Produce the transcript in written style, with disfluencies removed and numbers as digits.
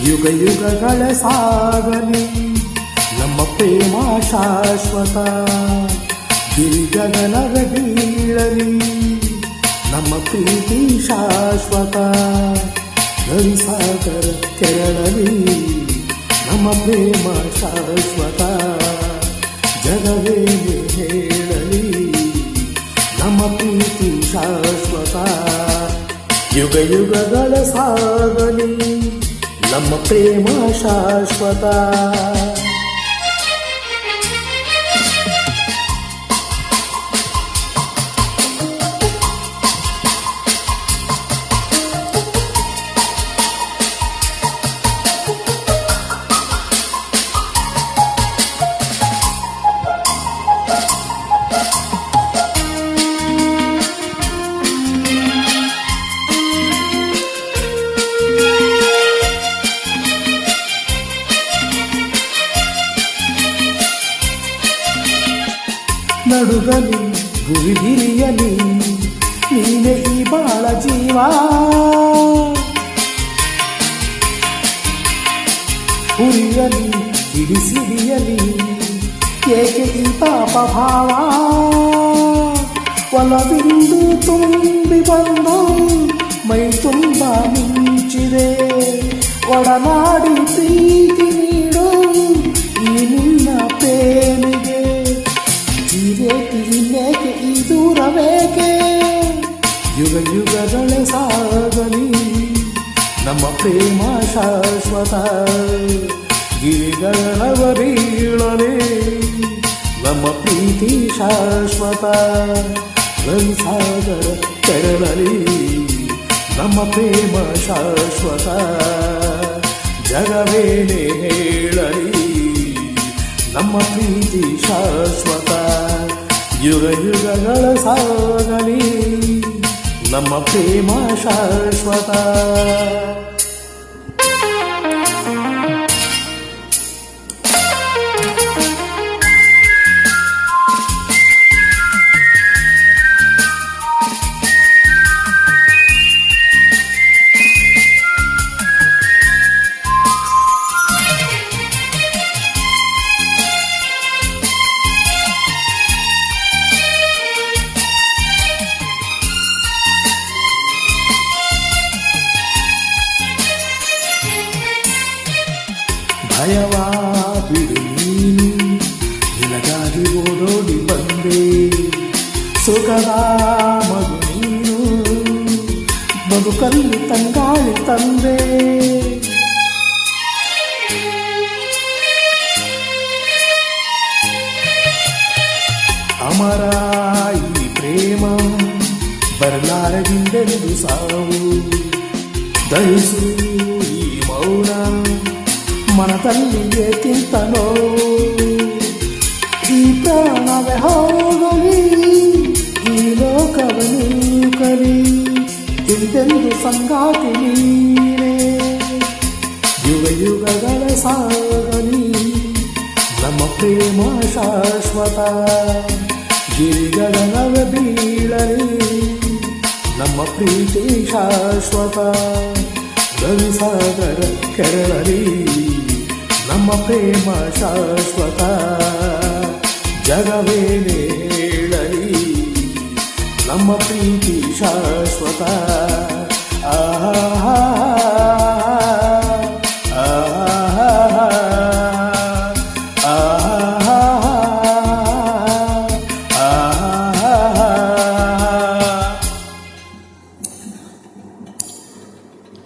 ಯುಗ ಯುಗಗಳ ಸಾಗಲಿ ನಮ್ಮ ಪ್ರೇಮ ಶಾಶ್ವತ. ಗಿರಿಗಗನವ ಬೀಳಲಿ ನಮ್ಮ ಪ್ರೀತಿ ಶಾಶ್ವತ. ರವಿಸಾಗರ ಕೆರಳಲಿ ನಮ್ಮ ಪ್ರೇಮ ಶಾಶ್ವತ. ಜಗವೇ ಹೇಳಲಿ ನಮ್ಮ ಪ್ರೀತಿ ಶಾಶ್ವತ. ಯುಗ ಯುಗಗಳ ಸಾಗಲಿ ನಮ್ಮ ಪ್ರೇಮ ಶಾಶ್ವತ. ನಡುಗಲಿ ಗುರಿಗಿರಿಯಲಿ ನೀನೆ ಈ ಬಾಳ ಜೀವ. ಉರಿಯಲಿ ಹಿಡಿಸಿಡಿಯಲಿ ಏಕೆ ಈ ಪಾಪ ಭಾವ. ಒಲವಿಂದು ತುಂಬಿ ಬಂದು ಮೈ ತುಂಬ ಮಿಂಚಿದೆ. ಒಡನಾಡಿ ಪ್ರೀತಿ ನೀಡು ಈ ನಿನ್ನ ಪ್ರೇಮಿಗೆ. ಇನ್ನೇಕೆ ಈ ದೂರವೇಕೆ. ಯುಗ ಯುಗಗಳ ಸಾಗಲಿ ನಮ್ಮ ಪ್ರೇಮ ಶಾಶ್ವತ. ಗಿರಿಗಳವ ಬೀಳಲಿ ನಮ್ಮ ಪ್ರೀತಿ ಶಾಶ್ವತ. ರವಿಸಾಗರ ತೆರಳಲಿ ನಮ್ಮ ಪ್ರೇಮ ಶಾಶ್ವತ. ಜಗವೇನೆ ಹೇಳಲಿ ನಮ್ಮ ಪ್ರೀತಿ ಶಾಶ್ವತ. ಯುಗ ಯುಗಗಳ ಸಾಗಲಿ ನಮ್ಮ ಪ್ರೇಮ ಶಾಶ್ವತ. ಭಯವಾ ಬಿಡು ನೀನು ನಿನಗಾಗಿ ಓಡೋಡಿ ಬಂದೆ. ಸುಖದ ಮಗು ನೀನು ಬದುಕಲ್ಲಿ ತಂಗಾಳಿ ತಂದೆ. ಅಮರ ಈ ಪ್ರೇಮ ಬರಲಾರದಿಂದೆಂದು ಸಾವು. ದಹಿಸು ಈ ಮೌನ ಮನದಲ್ಲಿ ಏಕಿಂತನೋ. ಈ ಪ್ರಾಣವೇ ಹೋಗಲಿ ಈ ಲೋಕವನ್ನು ಕಲಿ ಹಿಂದೆಂದು ಸಂಗಾತಿ ನೀನೇ. ಯುಗ ಯುಗಗಳ ಸಾಗಲಿ ನಮ್ಮ ಪ್ರೇಮ ಶಾಶ್ವತ. ಗಿರಿಗಗನವ ಬೀಳಲಿ ನಮ್ಮ ಪ್ರೀತಿ ಶಾಶ್ವತ. ರವಿಸಾಗರ ಕೆರಳಲಿ ನಮ್ಮ ಪ್ರೇಮ ಶಾಶ್ವತ. ಜಗವೇನೆ ಹೇಳಲಿ ನಮ್ಮ ಪ್ರೀತಿ ಶಾಶ್ವತ. ಆಹಾ